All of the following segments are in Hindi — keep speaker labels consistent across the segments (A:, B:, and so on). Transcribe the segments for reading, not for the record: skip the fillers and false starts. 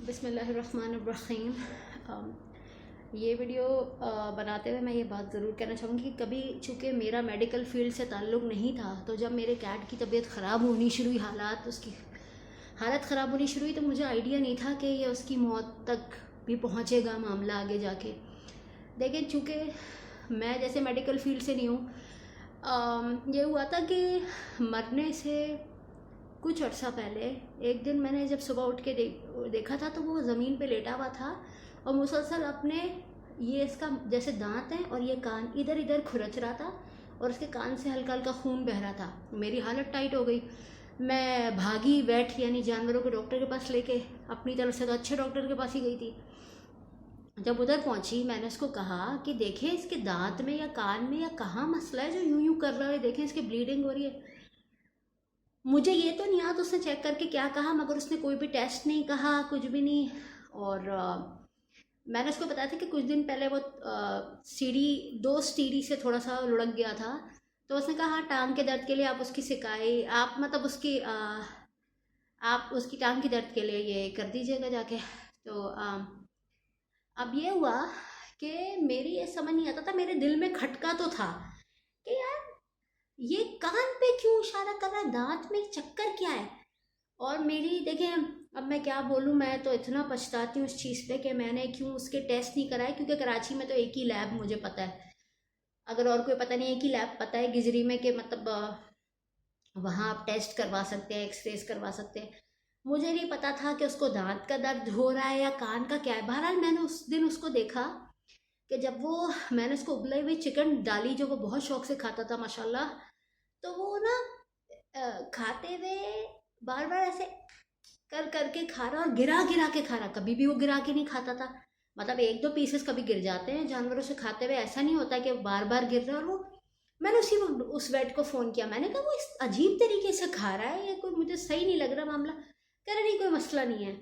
A: बिस्मिल्लाहिर्रहमानिर्रहीम। ये वीडियो बनाते हुए मैं ये बात ज़रूर कहना चाहूँगी कि कभी चूँकि मेरा मेडिकल फील्ड से ताल्लुक़ नहीं था, तो जब मेरे कैट की तबीयत ख़राब होनी शुरू हुई, हालत ख़राब होनी शुरू हुई, तो मुझे आइडिया नहीं था कि ये उसकी मौत तक भी पहुँचेगा मामला आगे जाके। लेकिन चूँकि मैं जैसे मेडिकल फील्ड से नहीं हूँ, ये हुआ था कि मरने से कुछ अर्सा पहले एक दिन मैंने जब सुबह उठ के देखा था, तो वो ज़मीन पे लेटा हुआ था और मुसलसल अपने ये इसका जैसे दांत हैं और ये कान इधर इधर खुरच रहा था और उसके कान से हल्का हल्का खून बह रहा था। मेरी हालत टाइट हो गई। मैं भागी वेट यानी जानवरों के डॉक्टर के पास लेके, अपनी तरफ से तो अच्छे डॉक्टर के पास ही गई थी। जब उधर पहुंची, मैंने उसको कहा कि देखें इसके दांत में या कान में या कहाँ मसला है जो यूं यूं कर रहा है, देखें इसकी ब्लीडिंग हो रही है। मुझे ये तो नहीं याद उसने चेक करके क्या कहा, मगर उसने कोई भी टेस्ट नहीं कहा, कुछ भी नहीं। और मैंने उसको बताया था कि कुछ दिन पहले वो दो सीढ़ी से थोड़ा सा लुढ़क गया था। तो उसने कहा हाँ, टांग के दर्द के लिए आप उसकी सिकाई आप मतलब उसकी आप उसकी टांग की दर्द के लिए ये कर दीजिएगा जाके। तो अब ये हुआ कि मेरी ये समझ नहीं आता था, मेरे दिल में खटका तो था कि यार ये कान पे क्यों इशारा कर रहा है, दांत में चक्कर क्या है। और मेरी देखें, अब मैं क्या बोलूँ, मैं तो इतना पछताती हूँ इस चीज़ पे कि मैंने क्यों उसके टेस्ट नहीं कराए, क्योंकि कराची में तो एक ही लैब मुझे पता है, अगर और कोई पता नहीं, एक ही लैब पता है गिजरी में, कि मतलब वहाँ आप टेस्ट करवा सकते हैं, एक्सरेज करवा सकते हैं। मुझे नहीं पता था कि उसको दांत का दर्द हो रहा है या कान का क्या है। बहरहाल मैंने उस दिन उसको देखा कि जब मैंने उसको उबली हुई चिकन डाली, जो वो बहुत शौक से खाता था माशाल्लाह, तो वो ना खाते हुए बार बार ऐसे कर करके खा रहा और गिरा गिरा के खा रहा। कभी भी वो गिरा के नहीं खाता था, मतलब एक दो पीसेस कभी गिर जाते हैं जानवरों से खाते हुए, ऐसा नहीं होता कि बार बार गिर रहा है। और वो मैंने उस वेट को फ़ोन किया, मैंने कहा वो इस अजीब तरीके से खा रहा है, ये कोई मुझे सही नहीं लग रहा मामला। कह रहे नहीं, कोई मसला नहीं है।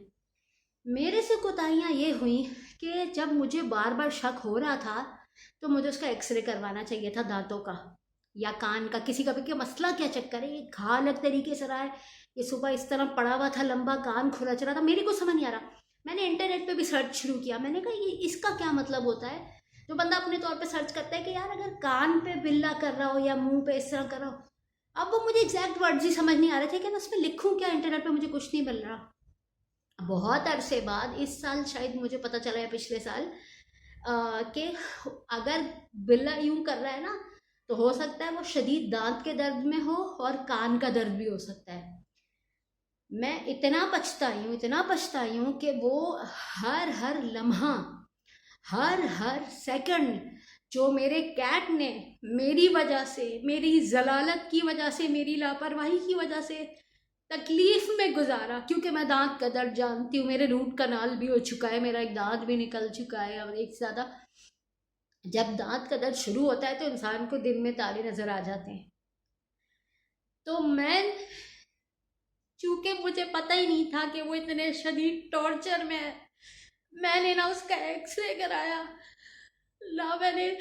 A: मेरे से कोताहियाँ ये हुई कि जब मुझे बार बार शक हो रहा था, तो मुझे उसका एक्सरे करवाना चाहिए था दांतों का या कान का, किसी का भी, कि मसला क्या चक्कर है, ये घा अलग तरीके से रहा है, ये सुबह इस तरह पड़ा हुआ था, लंबा कान खुरच रहा था, मेरी को समझ नहीं आ रहा। मैंने इंटरनेट पे भी सर्च शुरू किया, मैंने कहा ये इसका क्या मतलब होता है, जो बंदा अपने तौर पे सर्च करता है कि यार अगर कान पे बिल्ला कर रहा हो या मुंह पे इस तरह कर रहा हो। अब वो मुझे एग्जैक्ट वर्ड्स ही समझ नहीं आ रहे थे कि मैं उसमें लिखूं क्या, इंटरनेट पे मुझे कुछ नहीं मिल रहा। बहुत अरसे बाद इस साल शायद मुझे पता चला है, पिछले साल, कि अगर बिल्ला यूं कर रहा है ना, तो हो सकता है वो शदीद दांत के दर्द में हो और कान का दर्द भी हो सकता है। मैं इतना पछताई हूँ कि वो हर हर लम्हा, हर हर सेकंड जो मेरे कैट ने मेरी वजह से, मेरी जलालत की वजह से, मेरी लापरवाही की वजह से तकलीफ में गुजारा। क्योंकि मैं दांत का दर्द जानती हूँ, मेरे रूट कनाल भी हो चुका है, मेरा एक दांत भी निकल चुका है, और एक से ज़्यादा। जब दांत का दर्द शुरू होता है तो इंसान को दिन में तारे नजर आ जाते हैं। तो मैं, चूंकि मुझे पता ही नहीं था कि वो इतने शदीद टॉर्चर में है, मैंने ना उसका एक्सरे कराया, ना मैंने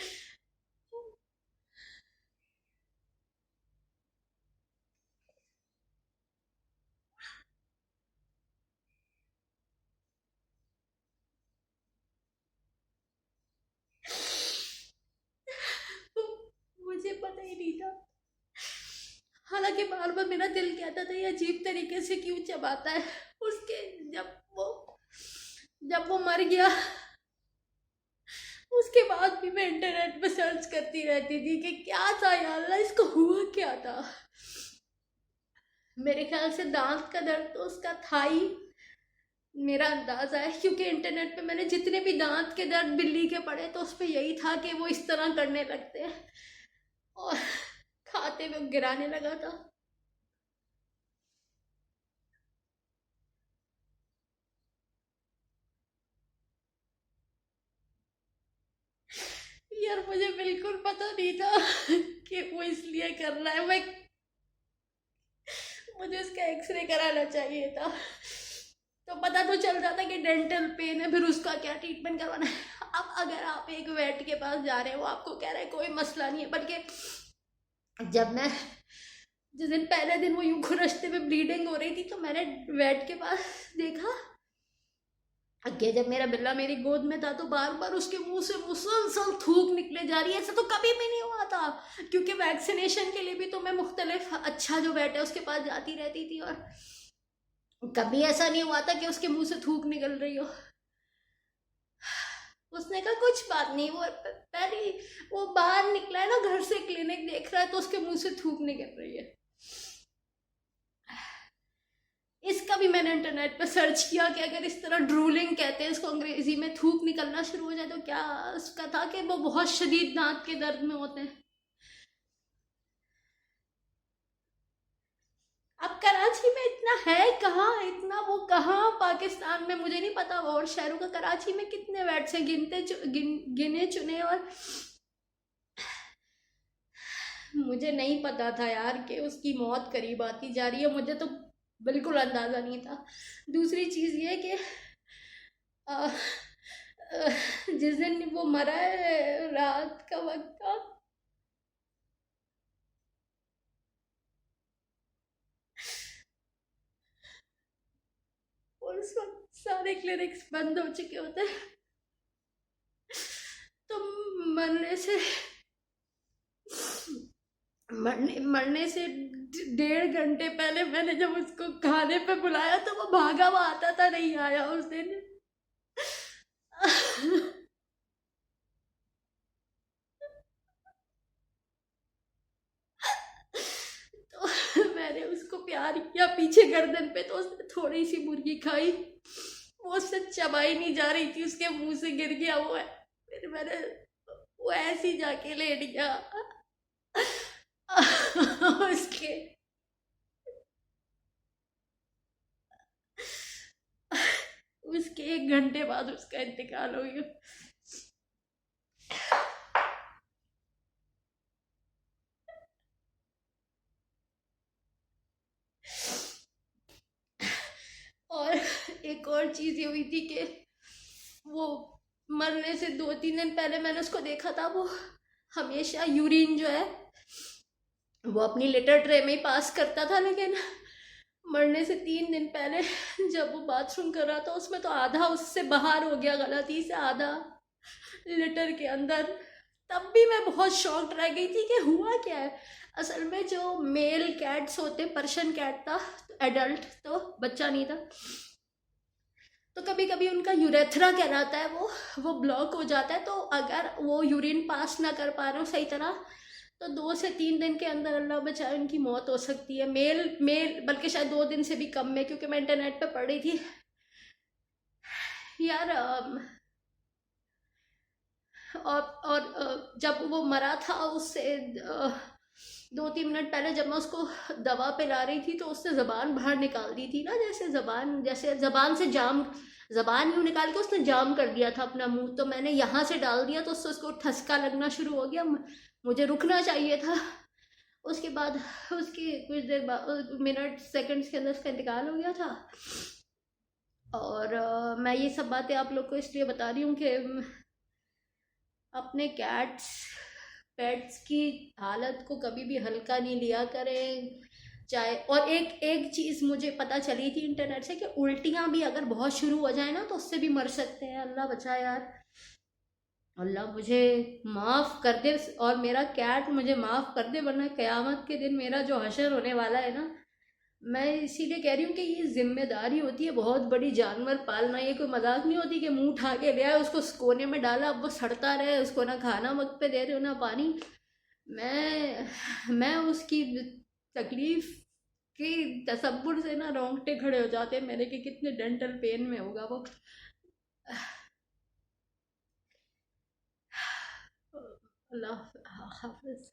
A: मुझे पता ही नहीं था। हालांकि बार बार मेरा दिल कहता था ये अजीब तरीके से क्यों चबाता है। उसके जब वो मर गया, उसके बाद भी मैं इंटरनेट पे सर्च करती रहती थी कि क्या था यार अल्लाह, इसको हुआ क्या था। मेरे ख्याल से दांत का दर्द तो उसका था ही, मेरा अंदाजा है, क्योंकि इंटरनेट पे मैंने जितने भी दांत के दर्द बिल्ली के पढ़े, तो उस पर यही था कि वो इस तरह करने लगते हैं और खाते में गिराने लगा था। यार मुझे बिल्कुल पता नहीं था कि वो इसलिए कर रहा है। मुझे उसका एक्सरे कराना चाहिए था, तो पता तो चल जाता कि डेंटल पेन है, फिर उसका क्या ट्रीटमेंट करवाना है। अब अगर आप एक वेट के पास जा रहे हो, आपको कह रहे हैं कोई मसला नहीं है, बल्कि जब मैं जिस दिन पहले दिन वो यूं खुरचते में ब्लीडिंग हो रही थी, तो मैंने वेट के पास देखा, आगे जब मेरा बिल्ला मेरी गोद में था तो बार बार उसके मुंह से मुसलसल थूक निकले जा रही है। ऐसा तो कभी भी नहीं हुआ था, क्योंकि वैक्सीनेशन के लिए भी तो मैं मुख्तलिफ अच्छा जो बैठे उसके पास जाती रहती थी, और कभी ऐसा नहीं हुआ था कि उसके मुंह से थूक निकल रही हो। उसने कहा कुछ बात नहीं, वो पहले वो बाहर निकला है ना घर से, क्लिनिक देख रहा है तो उसके मुंह से थूक निकल रही है। इसका भी मैंने इंटरनेट पे सर्च किया कि अगर इस तरह ड्रूलिंग कहते हैं इसको अंग्रेजी में, थूक निकलना शुरू हो जाए तो क्या। उसका था कि वो बहुत शदीद दांत के दर्द में होते हैं। अब कराची में इतना है कहाँ, इतना वो कहाँ पाकिस्तान में मुझे नहीं पता, और शहरों का कराची में कितने वेट्स हैं, गिने चुने, और मुझे नहीं पता था यार कि उसकी मौत करीब आती जा रही है, मुझे तो बिल्कुल अंदाज़ा नहीं था। दूसरी चीज़ ये कि अ, अ, जिस दिन वो मरा है रात का वक्त था, और उस वक्त सारे क्लिनिक्स बंद हो चुके होते हैं। तो मरने से मरने से 1.5 घंटे पहले मैंने जब उसको खाने पे बुलाया तो वो भागा हुआ आता था, नहीं आया उस दिन। तो मैंने उसको प्यार किया पीछे गर्दन पे, तो उसने थोड़ी सी मुर्गी खाई, वो उससे चबाई नहीं जा रही थी, उसके मुंह से गिर गया वो है। फिर मैंने वो ऐसे ही जाके लेट गया। उसके उसके 1 घंटे बाद उसका इंतकाल हो गया। और एक और चीज़ ये हुई थी कि वो मरने से 2-3 दिन पहले मैंने उसको देखा था, वो हमेशा यूरिन जो है वो अपनी लिटर ट्रे में ही पास करता था, लेकिन मरने से 3 दिन पहले जब वो बाथरूम कर रहा था उसमें तो आधा उससे बाहर हो गया, गलती से आधा लिटर के अंदर। तब भी मैं बहुत शॉक्ड रह गई थी कि हुआ क्या है। असल में जो मेल कैट्स होते, पर्शियन कैट था एडल्ट, तो बच्चा नहीं था, तो कभी कभी उनका यूरेथ्रा कहलाता है वो ब्लॉक हो जाता है, तो अगर वो यूरिन पास ना कर पा रहे हो सही तरह तो 2 से 3 दिन के अंदर अल्लाह बचाए उनकी मौत हो सकती है। मेल मेल बल्कि शायद 2 दिन से भी कम में, क्योंकि मैं इंटरनेट पे पढ़ रही थी यार। और जब वो मरा था उससे 2-3 मिनट पहले जब मैं उसको दवा पिला रही थी तो उसने ज़बान बाहर निकाल दी थी ना, जैसे ज़बान से जाम, ज़बान यूँ निकाल के उसने जाम कर दिया था अपना मुंह, तो मैंने यहाँ से डाल दिया तो उससे उसको ठसका लगना शुरू हो गया। मुझे रुकना चाहिए था। उसके बाद उसकी कुछ देर बाद, मिनट सेकंड्स के अंदर उसका इंतकाल हो गया था। और मैं ये सब बातें आप लोग को इसलिए बता रही हूँ कि अपने पेट्स की हालत को कभी भी हल्का नहीं लिया करें। चाहे, और एक एक चीज़ मुझे पता चली थी इंटरनेट से कि उल्टियाँ भी अगर बहुत शुरू हो जाए ना तो उससे भी मर सकते हैं। अल्लाह बचाए यार, अल्लाह मुझे माफ़ कर दे और मेरा कैट मुझे माफ़ कर दे, वरना क़यामत के दिन मेरा जो हशर होने वाला है ना। मैं इसीलिए कह रही हूँ कि ये जिम्मेदारी होती है बहुत बड़ी, जानवर पालना ये कोई मजाक नहीं होती कि मुंह उठा के ले आए उसको कोने में डाला अब वो सड़ता रहे, उसको ना खाना वक्त पे दे रहे हो ना पानी। मैं उसकी तकलीफ की तसव्वुर से ना रोंगटे खड़े हो जाते हैं मेरे कि कितने डेंटल पेन में होगा वो। अल्लाह हाफिज।